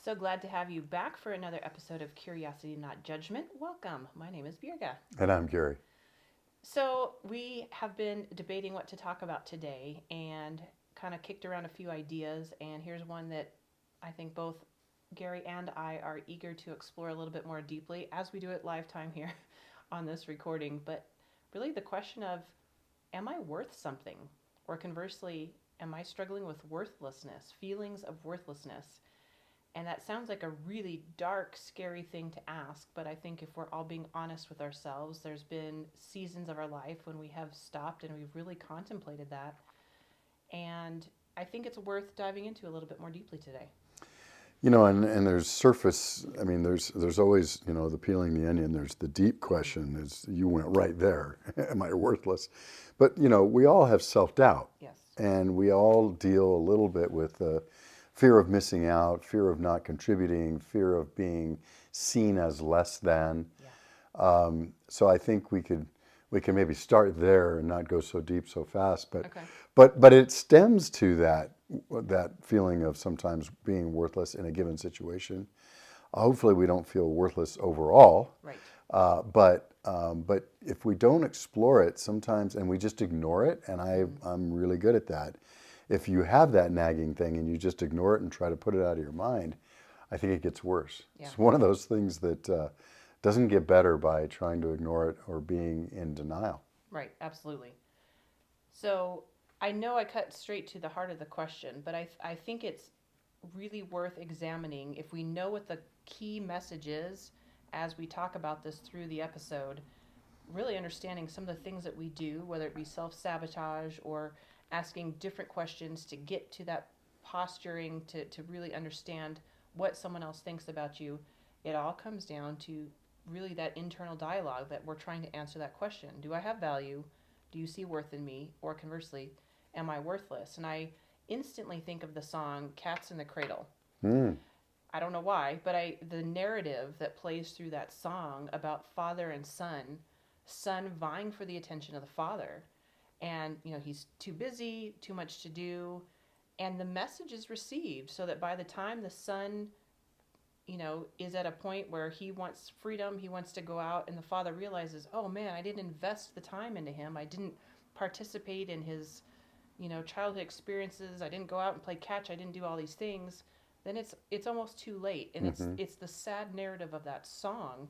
So glad to have you back for another episode of Curiosity, Not Judgment. Welcome. My name is Birga. And I'm Gary. So, we have been debating what to talk about today and kind of kicked around a few ideas. And here's one that I think both Gary and I are eager to explore a little bit more deeply as we do it live time here on this recording. But really, the question of, am I worth something? Or conversely, am I struggling with worthlessness, feelings of worthlessness? And that sounds like a really dark, scary thing to ask, but I think if we're all being honest with ourselves, there's been seasons of our life when we have stopped and we've really contemplated that. And I think it's worth diving into a little bit more deeply today. And there's surface, there's always, the peeling the onion, there's the deep question is you went right there. Am I worthless? But, we all have self-doubt Yes. and we all deal a little bit with fear of missing out, fear of not contributing, fear of being seen as less than. Yeah. So I think we can maybe start there and not go so deep so fast, but Okay. but it stems to that feeling of sometimes being worthless in a given situation. Hopefully, we don't feel worthless overall, Right. but if we don't explore it sometimes and we just ignore it, and I'm really good at that. If you have that nagging thing and you just ignore it and try to put it out of your mind, I think it gets worse. Yeah. It's one of those things that doesn't get better by trying to ignore it or being in denial. Right. Absolutely. So I know I cut straight to the heart of the question, but I think it's really worth examining if we know what the key message is as we talk about this through the episode, really understanding some of the things that we do, whether it be self sabotage or asking different questions to get to that posturing to really understand what someone else thinks about you. It all comes down to really that internal dialogue that we're trying to answer that question. Do I have value? Do you see worth in me? Or conversely, am I worthless? And I instantly think of the song Cats in the Cradle. Mm. I don't know why, but the narrative that plays through that song about father and son vying for the attention of the father. And, he's too busy, too much to do, and the message is received so that by the time the son, is at a point where he wants freedom, he wants to go out, and the father realizes, oh man, I didn't invest the time into him. I didn't participate in his, childhood experiences. I didn't go out and play catch. I didn't do all these things. Then it's almost too late, and Mm-hmm. it's the sad narrative of that song.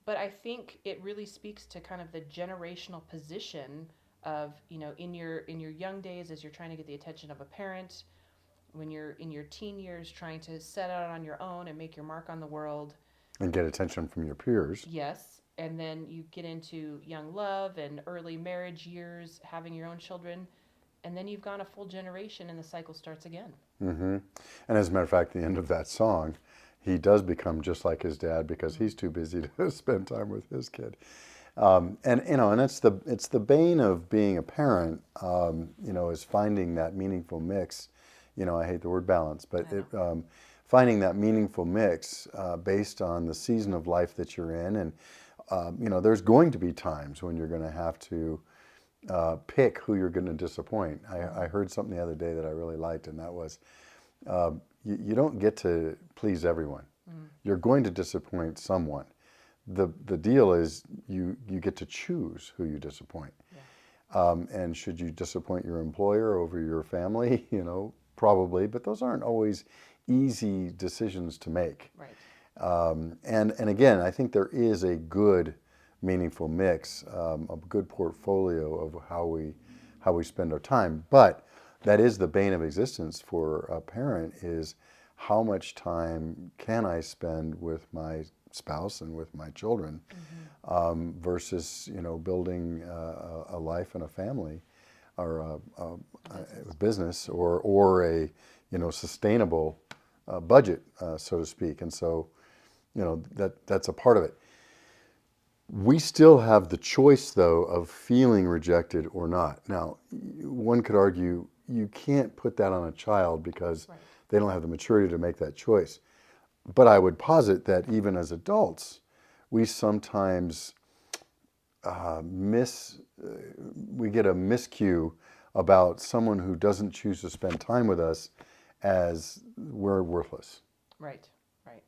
But I think it really speaks to kind of the generational position of, in your young days as you're trying to get the attention of a parent, when you're in your teen years trying to set out on your own and make your mark on the world. And get attention from your peers. Yes. And then you get into young love and early marriage years, having your own children. And then you've gone a full generation and the cycle starts again. Mm-hmm. And as a matter of fact, the end of that song, he does become just like his dad because he's too busy to spend time with his kid. And it's the bane of being a parent. Is finding that meaningful mix. I hate the word balance, but finding that meaningful mix based on the season of life that you're in, and there's going to be times when you're going to have to pick who you're going to disappoint. I heard something the other day that I really liked, and that was you don't get to please everyone. You're going to disappoint someone. The deal is you get to choose who you disappoint. Yeah. And should you disappoint your employer over your family? Probably, but those aren't always easy decisions to make. Right. And again, I think there is a good, meaningful mix, a good portfolio of how we spend our time. But that is the bane of existence for a parent: is how much time can I spend with my spouse and with my children, versus building a life and a family, or a business, or a sustainable budget, so to speak. And so that's a part of it. We still have the choice, though, of feeling rejected or not. Now, one could argue you can't put that on a child because Right. they don't have the maturity to make that choice. But I would posit that even as adults, we sometimes we get a miscue about someone who doesn't choose to spend time with us as we're worthless. Right, right.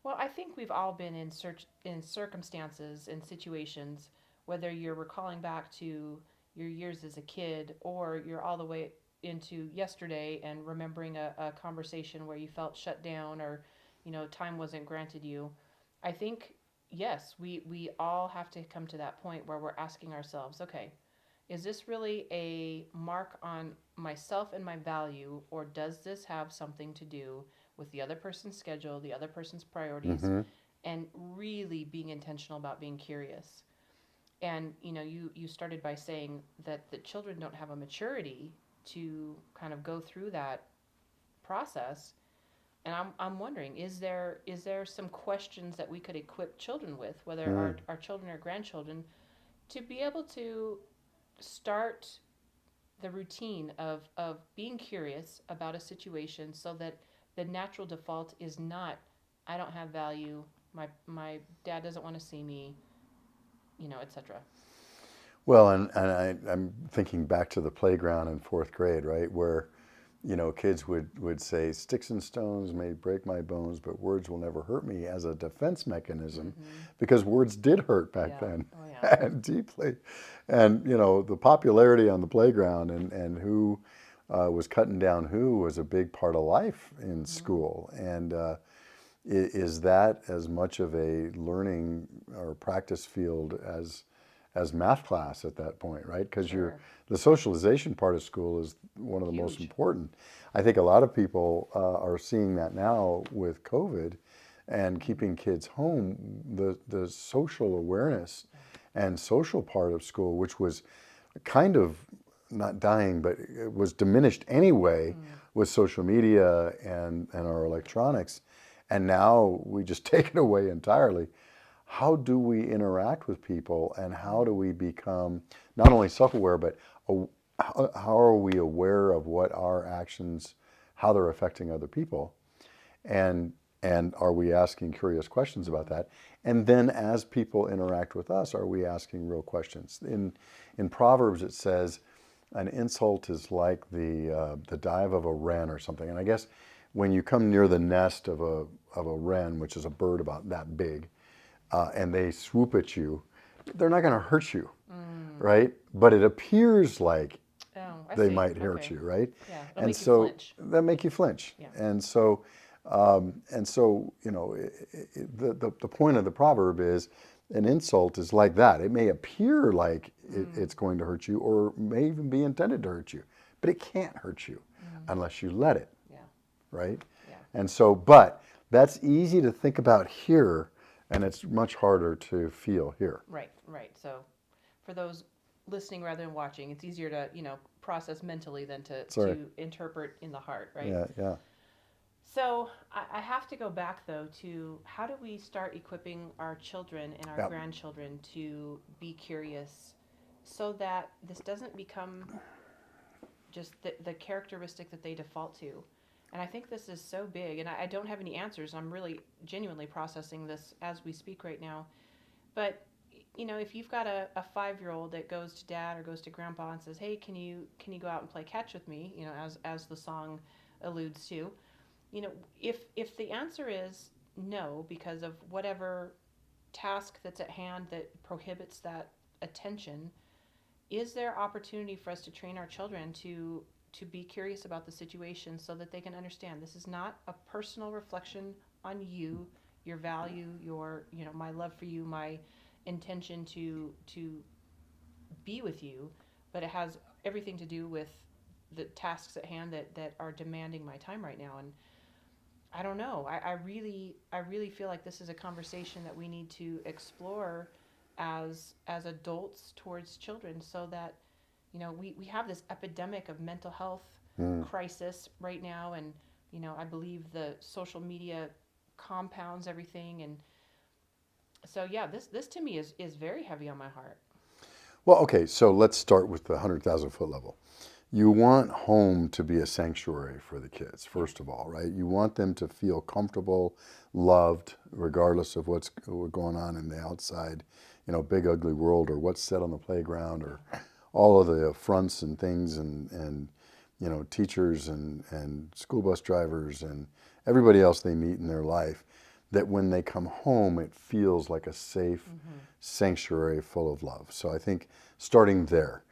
Well, I think we've all been in circumstances and situations, whether you're recalling back to your years as a kid or you're all the way into yesterday and remembering a conversation where you felt shut down or, time wasn't granted you. I think, yes, we all have to come to that point where we're asking ourselves, okay, is this really a mark on myself and my value, or does this have something to do with the other person's schedule, the other person's priorities, Hmm. and really being intentional about being curious? And you started by saying that the children don't have a maturity to kind of go through that process. And I'm wondering, is there some questions that we could equip children with, whether Mm. our children or grandchildren, to be able to start the routine of being curious about a situation so that the natural default is not, I don't have value, my dad doesn't want to see me, etc. Well, I'm thinking back to the playground in fourth grade, right, where kids would say, "Sticks and stones may break my bones, but words will never hurt me," as a defense mechanism, Mm-hmm. because words did hurt back Yeah. then, Oh yeah. and deeply. And the popularity on the playground and who was cutting down who was a big part of life in Mm-hmm. school. And is that as much of a learning or practice field as math class at that point, right? Because Sure. the socialization part of school is one of the most Huge. important. I think a lot of people are seeing that now with COVID and Mm-hmm. keeping kids home. The social awareness and social part of school, which was kind of not dying, but it was diminished anyway Mm. with social media and our electronics. And now we just take it away entirely. How do we interact with people, and how do we become not only self-aware, but how are we aware of what our actions, how they're affecting other people? And and are we asking curious questions about Mm. that? And then as people interact with us, are we asking real questions? In Proverbs it says an insult is like the dive of a wren or something. And I guess when you come near the nest of a wren, which is a bird about that big, and they swoop at you, they're not going to hurt you, Mm. right? But it appears like Oh, I they see. might hurt Okay. you, right? Yeah, it'll And make you so flinch. that make you flinch. Yeah. And so the point of the proverb is an insult is like that. It may appear like Mm. it's going to hurt you, or may even be intended to hurt you, but it can't hurt you Mm. unless you let it, Yeah. right? Yeah. And so, but that's easy to think about here, and it's much harder to feel here. Right. Right. So, for those listening rather than watching, it's easier to process mentally than to Sorry. interpret in the heart. Right. Yeah, yeah. So I have to go back though to how do we start equipping our children and our Yeah. grandchildren to be curious so that this doesn't become just the characteristic that they default to. And I think this is so big, and I don't have any answers. I'm really genuinely processing this as we speak right now. But if you've got a 5-year-old that goes to dad or goes to grandpa and says, "Hey, can you go out and play catch with me?" As the song alludes to, if the answer is no because of whatever task that's at hand that prohibits that attention, is there opportunity for us to train our children to be curious about the situation so that they can understand this is not a personal reflection on you, your value, your my love for you, my intention to be with you, but it has everything to do with the tasks at hand that are demanding my time right now. And I don't know. I really feel like this is a conversation that we need to explore as adults towards children so that we have this epidemic of mental health Mm. crisis right now, and I believe the social media compounds everything. And so yeah, this to me is very heavy on my heart. Well, okay, so let's start with the 100,000 foot level. You want home to be a sanctuary for the kids, Yeah. first of all, right? You want them to feel comfortable, loved, regardless of what's going on in the outside, big ugly world, or what's said on the playground, or all of the affronts and things, and teachers and school bus drivers and everybody else they meet in their life, that when they come home, it feels like a safe sanctuary full of love. So I think starting there,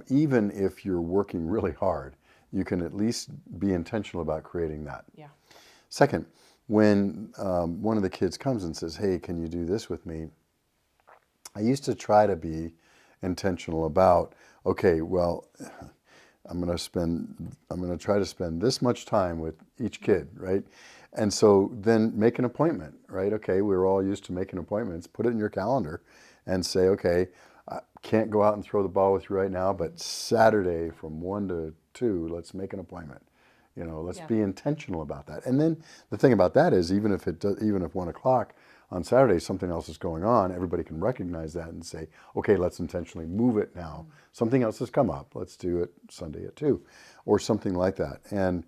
even if you're working really hard, you can at least be intentional about creating that. Yeah. Second, when one of the kids comes and says, hey, can you do this with me? I used to try to be intentional about, okay, well, I'm going to try to spend this much time with each kid, right? And so then make an appointment, right? Okay, we're all used to making appointments. Put it in your calendar and say, okay, I can't go out and throw the ball with you right now, but Saturday from 1 to 2, let's make an appointment. Let's Yeah. be intentional about that. And then the thing about that is, even if 1 o'clock on Saturday something else is going on, everybody can recognize that and say, okay, let's intentionally move it now. Something else has come up. Let's do it Sunday at 2, or something like that. And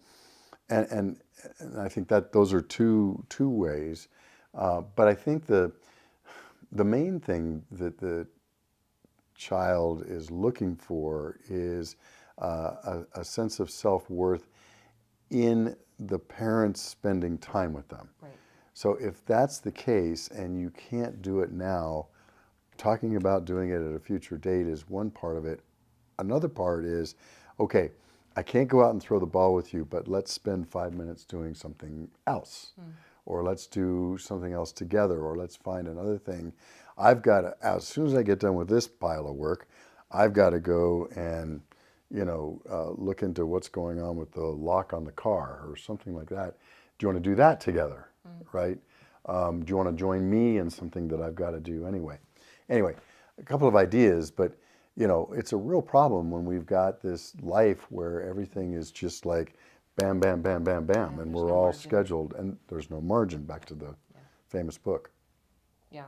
I think that those are two ways. But I think the main thing that the child is looking for is a sense of self-worth in the parents spending time with them. Right. So if that's the case and you can't do it now, talking about doing it at a future date is one part of it. Another part is, okay, I can't go out and throw the ball with you, but let's spend 5 minutes doing something else. Or let's do something else together, or let's find another thing. As soon as I get done with this pile of work, I've got to go and look into what's going on with the lock on the car or something like that. Do you want to do that together, right? Do you want to join me in something that I've got to do anyway? Anyway, a couple of ideas, but it's a real problem when we've got this life where everything is just like bam, bam, bam, bam, bam, and we're all scheduled, and there's no margin, back to the famous book. Yeah.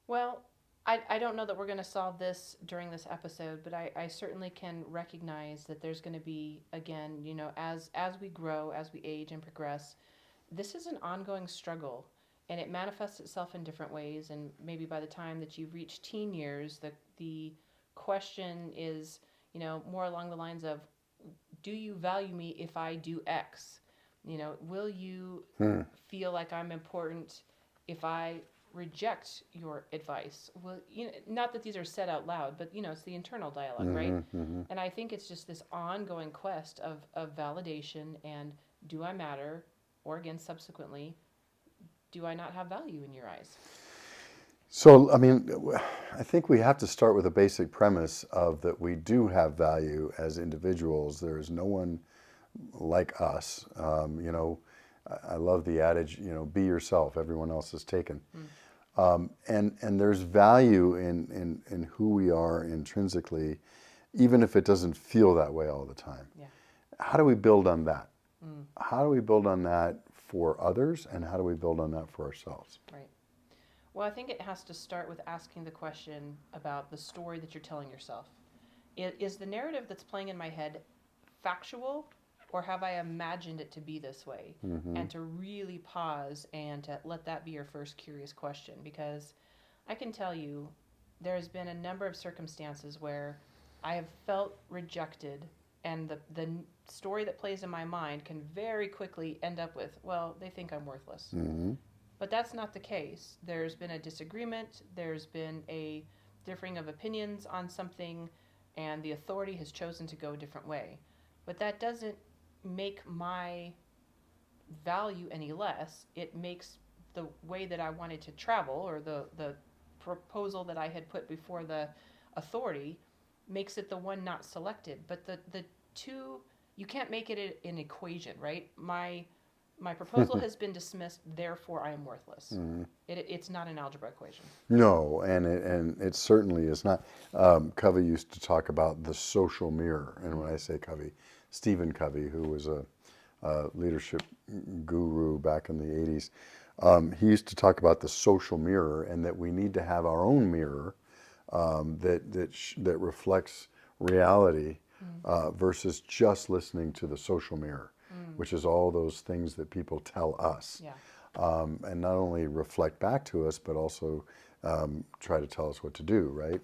Well, I don't know that we're going to solve this during this episode, but I certainly can recognize that there's going to be, again, as we grow, as we age and progress, this is an ongoing struggle, and it manifests itself in different ways. And maybe by the time that you've reached teen years, the question is, more along the lines of, do you value me if I do X? Will you feel like I'm important if I reject your advice? Well, not that these are said out loud, but it's the internal dialogue, right? And I think it's just this ongoing quest of validation and, do I matter? Or again, subsequently, do I not have value in your eyes? So, I think we have to start with a basic premise of that we do have value as individuals. There is no one like us. I love the adage, be yourself, everyone else is taken. And there's value in who we are intrinsically, even if it doesn't feel that way all the time. Yeah. How do we build on that? How do we build on that for others, and how do we build on that for ourselves? Right. Well, I think it has to start with asking the question about the story that you're telling yourself. Is the narrative that's playing in my head factual, or have I imagined it to be this way? And to really pause and to let that be your first curious question, because I can tell you there's been a number of circumstances where I have felt rejected, and the story that plays in my mind can very quickly end up with, well, they think I'm worthless. But that's not the case. There's been a disagreement, there's been a differing of opinions on something, and the authority has chosen to go a different way. But that doesn't make my value any less. It makes the way that I wanted to travel, or the proposal that I had put before the authority, makes it the one not selected. But the two, you can't make it an equation, right? My proposal has been dismissed, therefore I am worthless. It's not an algebra equation. No, and it certainly is not. Covey used to talk about the social mirror, and when I say Covey, Stephen Covey, who was a leadership guru back in the 80s, he used to talk about the social mirror, and that we need to have our own mirror that reflects reality versus just listening to the social mirror, which is all those things that people tell us. Yeah. And not only reflect back to us, but also try to tell us what to do, right?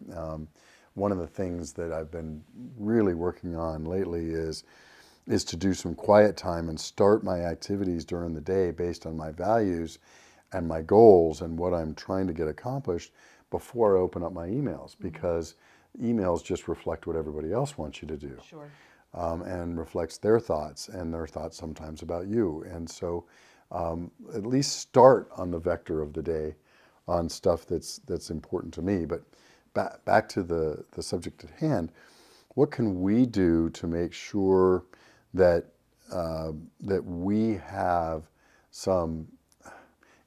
One of the things that I've been really working on lately is is to do some quiet time and start my activities during the day based on my values and my goals and what I'm trying to get accomplished before I open up my emails, because emails just reflect what everybody else wants you to do. Sure. And reflects their thoughts, and their thoughts sometimes about you. And so at least start on the vector of the day on stuff that's important to me. But back to the subject at hand, what can we do to make sure that that we have some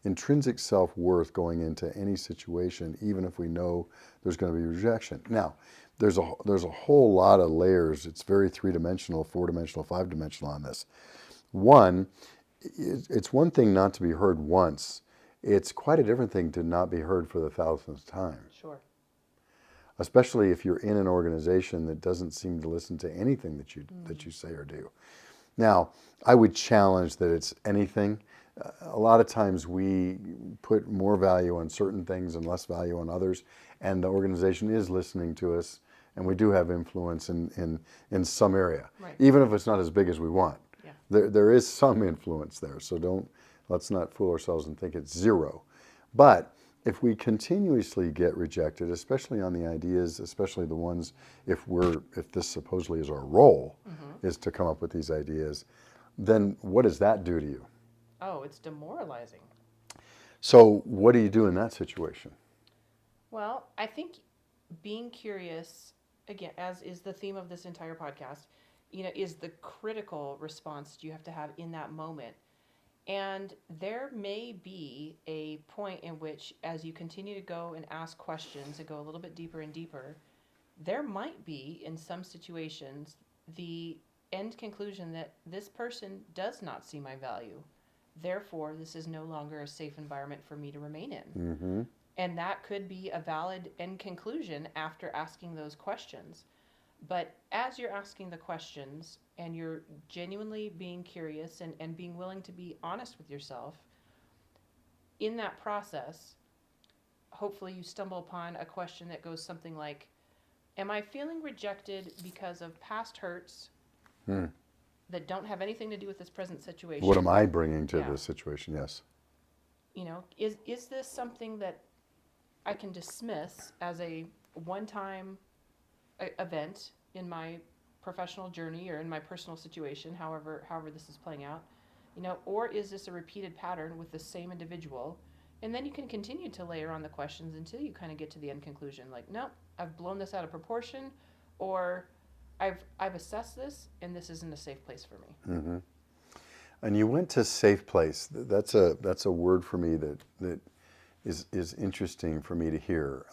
intrinsic self-worth going into any situation, even if we know there's going to be rejection? Now, there's a whole lot of layers. It's very three-dimensional, four-dimensional, five-dimensional on this. One, it's one thing not to be heard once. It's quite a different thing to not be heard for the thousandth time. Sure. Especially if you're in an organization that doesn't seem to listen to anything that you say or do. Now, I would challenge that it's anything. A lot of times we put more value on certain things and less value on others, and the organization is listening to us, and we do have influence in some area, Right. even if it's not as big as we want. Yeah. There is some influence there, so let's not fool ourselves and think it's zero. But if we continuously get rejected, especially on the ideas, especially the ones, if this supposedly is our role, is to come up with these ideas, then what does that do to you? Oh, it's demoralizing. So what do you do in that situation? Well, I think being curious, again, as is the theme of this entire podcast, is the critical response you have to have in that moment. And there may be a point in which, as you continue to go and ask questions and go a little bit deeper and deeper, there might be, in some situations, the end conclusion that this person does not see my value. Therefore, this is no longer a safe environment for me to remain in. Mm-hmm. And that could be a valid end conclusion after asking those questions. But as you're asking the questions and you're genuinely being curious and being willing to be honest with yourself, in that process, hopefully you stumble upon a question that goes something like, am I feeling rejected because of past hurts that don't have anything to do with this present situation? What am I bringing to this situation? Yes. Is this something that I can dismiss as a one-time event in my professional journey or in my personal situation, however this is playing out, or is this a repeated pattern with the same individual? And then you can continue to layer on the questions until you kind of get to the end conclusion, like, no, I've blown this out of proportion, or I've assessed this and this isn't a safe place for me. Mm-hmm. And you went to safe place. That's a word for me that is interesting for me to hear.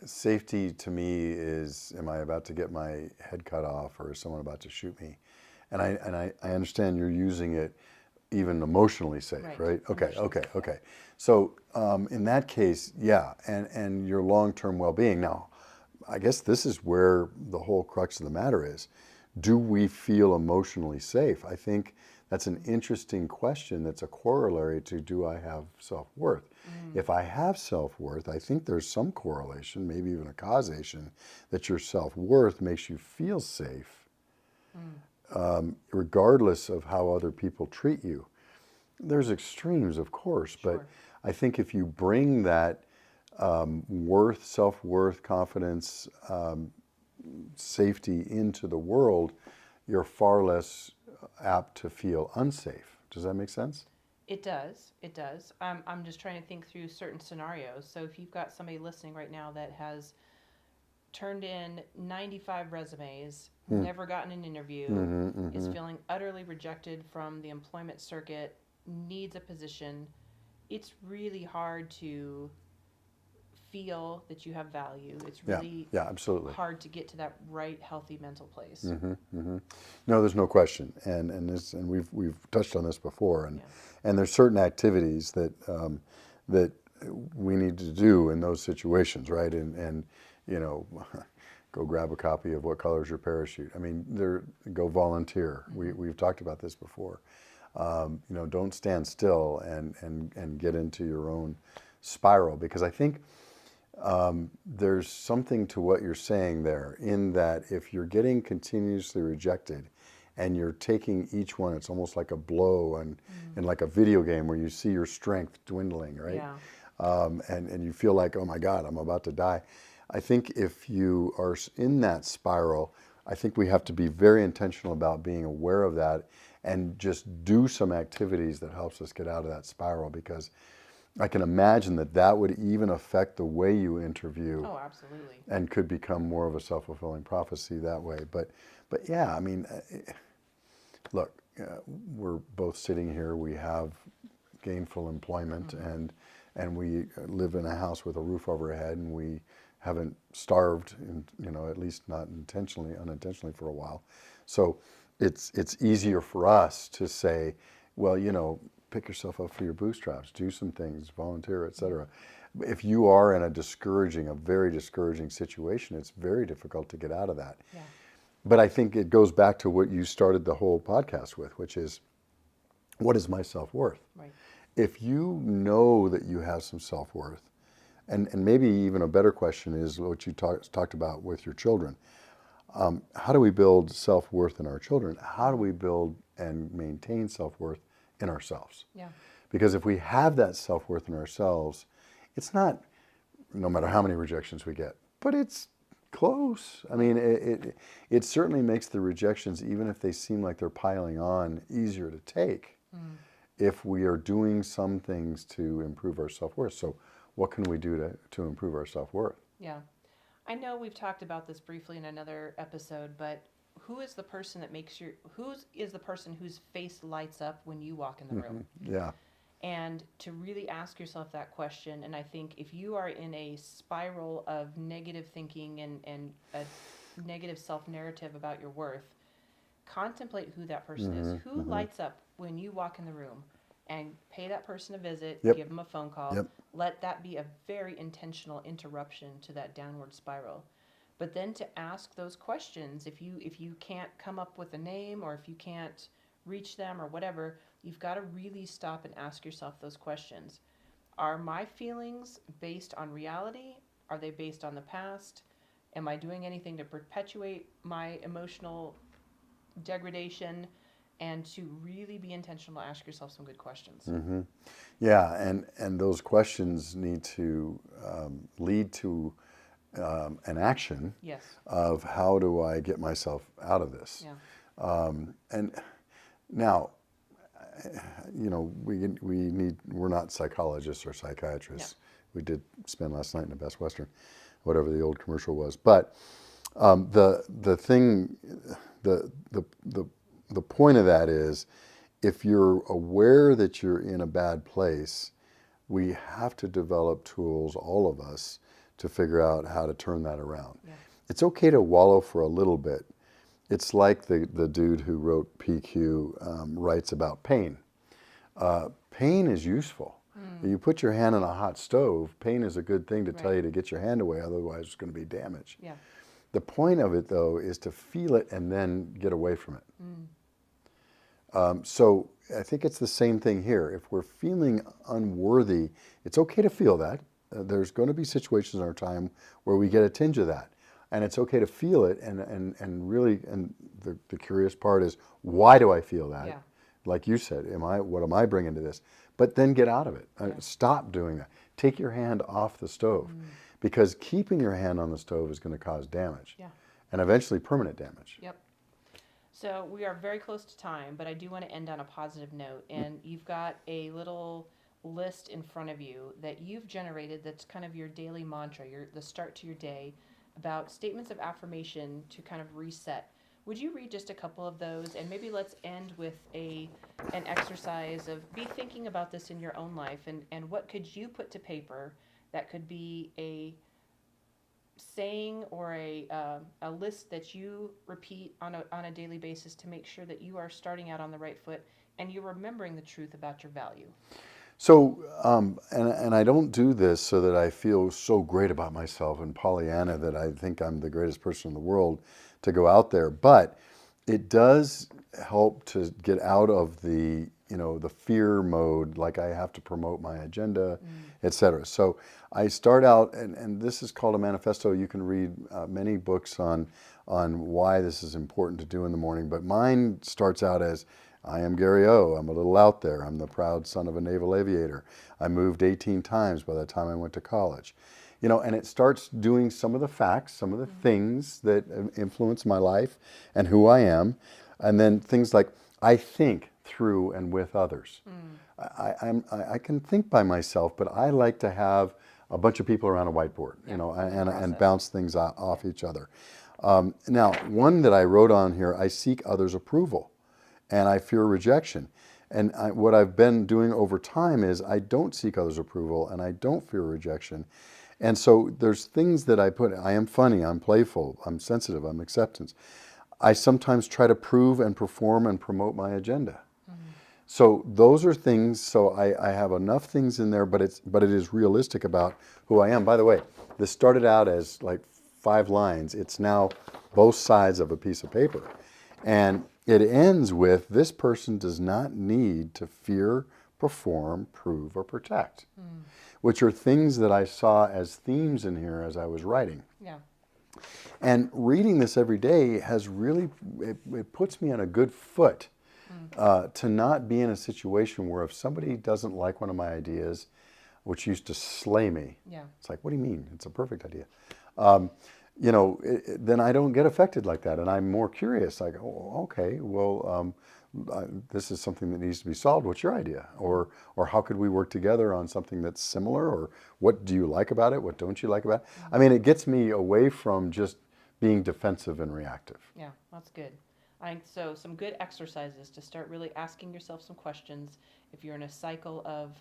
Safety to me is, am I about to get my head cut off, or is someone about to shoot me? And I understand you're using it even emotionally safe, right? Okay. So in that case, yeah, and your long-term well-being. Now, I guess this is where the whole crux of the matter is. Do we feel emotionally safe? I think that's an interesting question that's a corollary to, do I have self-worth? If I have self-worth, I think there's some correlation, maybe even a causation, that your self-worth makes you feel safe, regardless of how other people treat you. There's extremes, of course, but I think if you bring that worth, self-worth, confidence, safety into the world, you're far less apt to feel unsafe. Does that make sense? It does. I'm just trying to think through certain scenarios. So if you've got somebody listening right now that has turned in 95 resumes, never gotten an interview, is feeling utterly rejected from the employment circuit, needs a position, it's really hard to feel that you have value. It's really absolutely hard to get to that right, healthy mental place. No, there's no question, and we've touched on this before, and there's certain activities that that we need to do in those situations, right? And go grab a copy of What Color Is Your Parachute. I mean, go volunteer. We've talked about this before. Don't stand still and get into your own spiral, because I think there's something to what you're saying there, in that if you're getting continuously rejected and you're taking each one. It's almost like a blow, and in like a video game where you see your strength dwindling, right? Yeah. And you feel like, oh my God, I'm about to die. I think if you are in that spiral, I think we have to be very intentional about being aware of that and just do some activities that helps us get out of that spiral, because I can imagine that that would even affect the way you interview Oh, absolutely. and could become more of a self-fulfilling prophecy that way. But yeah, I mean, look, we're both sitting here. We have gainful employment, and we live in a house with a roof over our head, and we haven't starved, at least not unintentionally for a while. So it's easier for us to say, well, pick yourself up for your bootstraps, do some things, volunteer, etc. If you are in a very discouraging situation, it's very difficult to get out of that. Yeah. But I think it goes back to what you started the whole podcast with, which is, what is my self-worth? Right. If you know that you have some self-worth, and maybe even a better question is what you talked about with your children. How do we build self-worth in our children? How do we build and maintain self-worth in ourselves? Yeah. Because if we have that self-worth in ourselves, it's not, no matter how many rejections we get, but it's close. I mean, it certainly makes the rejections, even if they seem like they're piling on, easier to take if we are doing some things to improve our self-worth. So what can we do to improve our self-worth? Yeah. I know we've talked about this briefly in another episode, but who is the person whose face lights up when you walk in the room? Yeah. And to really ask yourself that question, and I think if you are in a spiral of negative thinking and a negative self-narrative about your worth, contemplate who that person is. Who lights up when you walk in the room? And pay that person a visit, Yep. give them a phone call. Yep. Let that be a very intentional interruption to that downward spiral. But then to ask those questions, if you can't come up with a name, or if you can't reach them or whatever, you've got to really stop and ask yourself those questions. Are my feelings based on reality? Are they based on the past? Am I doing anything to perpetuate my emotional degradation? And to really be intentional to ask yourself some good questions. Yeah, and those questions need to lead to an action. Yes. Of how do I get myself out of this? Yeah. And now, we're not psychologists or psychiatrists. No. We did spend last night in the Best Western, whatever the old commercial was. But the thing, the point of that is, if you're aware that you're in a bad place, we have to develop tools, all of us, to figure out how to turn that around. Yeah. It's okay to wallow for a little bit. It's like the dude who wrote PQ writes about pain. Pain is useful. You put your hand on a hot stove, pain is a good thing to tell you to get your hand away, otherwise it's going to be damage. Yeah. The point of it, though, is to feel it and then get away from it. So I think it's the same thing here. If we're feeling unworthy, it's okay to feel that. There's going to be situations in our time where we get a tinge of that. And it's okay to feel it, and really, and the curious part is, why do I feel that? Yeah. Like you said, what am I bringing to this? But then get out of it. Yeah. Stop doing that. Take your hand off the stove, because keeping your hand on the stove is going to cause damage. Yeah. And eventually permanent damage. Yep. So we are very close to time, but I do want to end on a positive note. And you've got a little list in front of you that you've generated that's kind of your daily mantra, the start to your day, about statements of affirmation to kind of reset. Would you read just a couple of those? And maybe let's end with an exercise of be thinking about this in your own life, and what could you put to paper that could be a saying or a list that you repeat on a daily basis to make sure that you are starting out on the right foot and you're remembering the truth about your value. So, and I don't do this so that I feel so great about myself and Pollyanna that I think I'm the greatest person in the world to go out there, but it does help to get out of the the fear mode, like I have to promote my agenda, etc. So I start out, and this is called a manifesto. You can read many books on why this is important to do in the morning, but mine starts out as, I am Gary O. I'm a little out there. I'm the proud son of a naval aviator. I moved 18 times by the time I went to college. And it starts doing some of the facts, some of the things that influence my life and who I am. And then things like, I think through and with others. I can think by myself, but I like to have a bunch of people around a whiteboard, and bounce things off each other. Now, one that I wrote on here, I seek others' approval and I fear rejection. And what I've been doing over time is I don't seek others' approval and I don't fear rejection. And so there's things that I put, I am funny, I'm playful, I'm sensitive, I'm acceptance. I sometimes try to prove and perform and promote my agenda. So those are things, so I have enough things in there, but it is realistic about who I am. By the way, this started out as like 5 lines. It's now both sides of a piece of paper. And it ends with, this person does not need to fear, perform, prove, or protect, which are things that I saw as themes in here as I was writing. Yeah. And reading this every day has really, it puts me on a good foot to not be in a situation where if somebody doesn't like one of my ideas, which used to slay me, it's like, what do you mean? It's a perfect idea. Then I don't get affected like that. And I'm more curious, like, oh, okay, well, this is something that needs to be solved. What's your idea? Or how could we work together on something that's similar? Or what do you like about it? What don't you like about it? I mean, it gets me away from just being defensive and reactive. Yeah, that's good. So some good exercises to start really asking yourself some questions. If you're in a cycle of,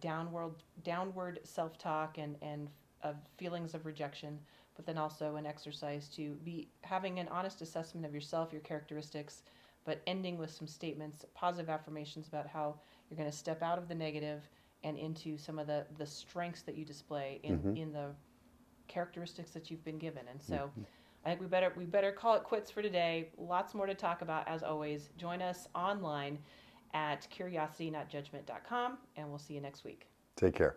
downward self-talk and of feelings of rejection, but then also an exercise to be having an honest assessment of yourself, your characteristics, but ending with some statements, positive affirmations about how you're going to step out of the negative and into some of the strengths that you display in the characteristics that you've been given. And so I think we better call it quits for today. Lots more to talk about as always. Join us online at curiositynotjudgment.com, and we'll see you next week. Take care.